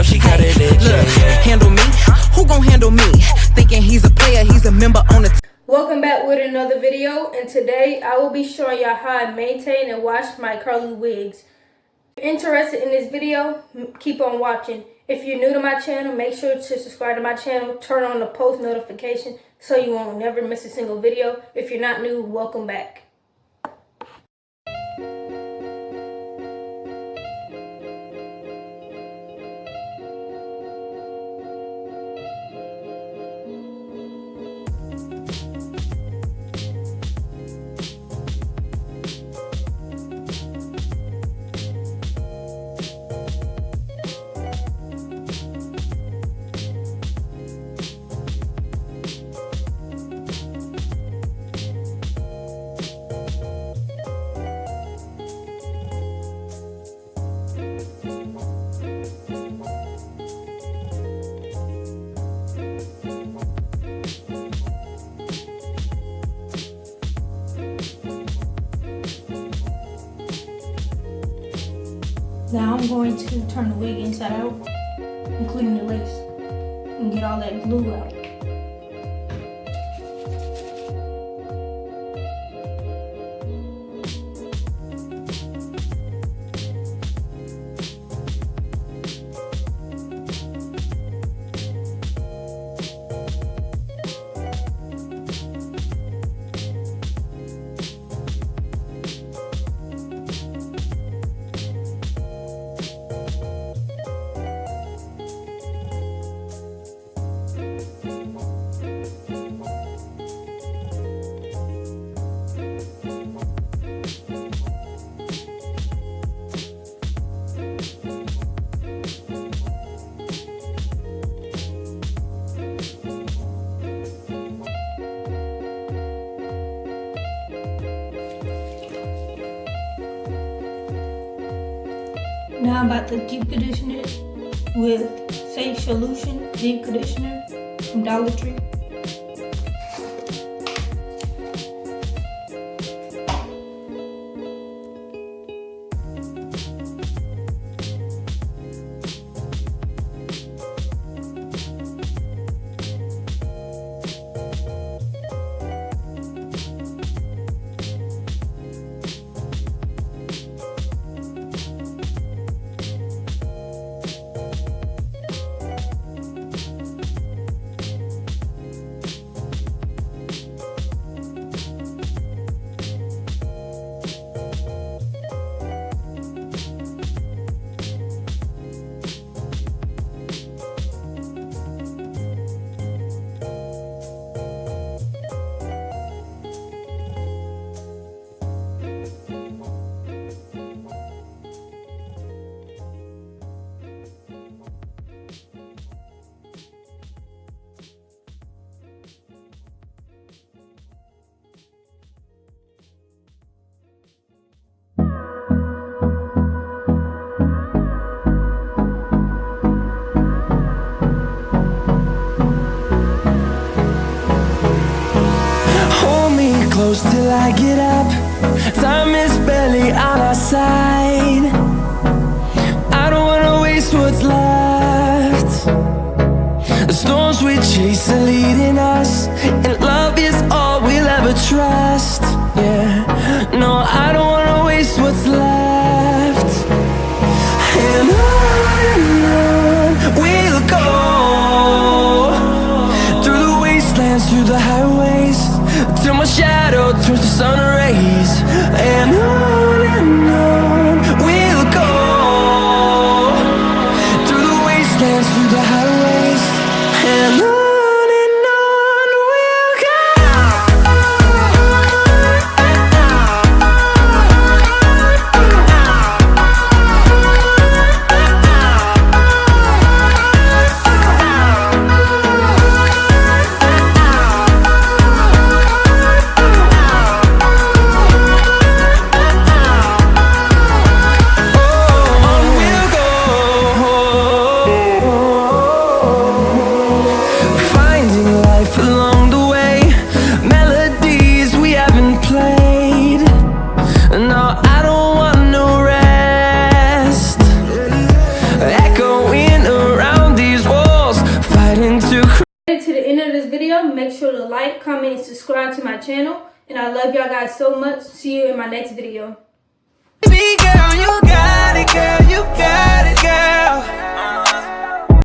she got it lit. Look, handle me? Who gon' handle me? Thinking he's a player, he's a member on the Welcome back with another video, and today I will be showing y'all how I maintain and wash my curly wigs. If you're interested in this video, keep on watching. If you're new to my channel, make sure to subscribe to my channel, turn on the post notification so you won't never miss a single video. If you're not new, welcome back. Now I'm going to turn the wig inside out, including the lace, and get all that glue out. Now I'm about to deep condition it with Safe Solution Deep Conditioner from Dollar Tree. Close till I get up. Time is barely on our side. I don't wanna waste what's left. The storms we chase are leading us, and love is all we'll ever trust. Yeah, no, I don't wanna waste what's left. And on we'll go, through the wastelands, through the highways, till my shadow turns to sun rays. And on we'll go, through the wastelands, through the highways, and on we'll go. To the end of this video, make sure to like, comment, and subscribe to my channel. And I love y'all guys so much. See you in my next video. Baby girl, you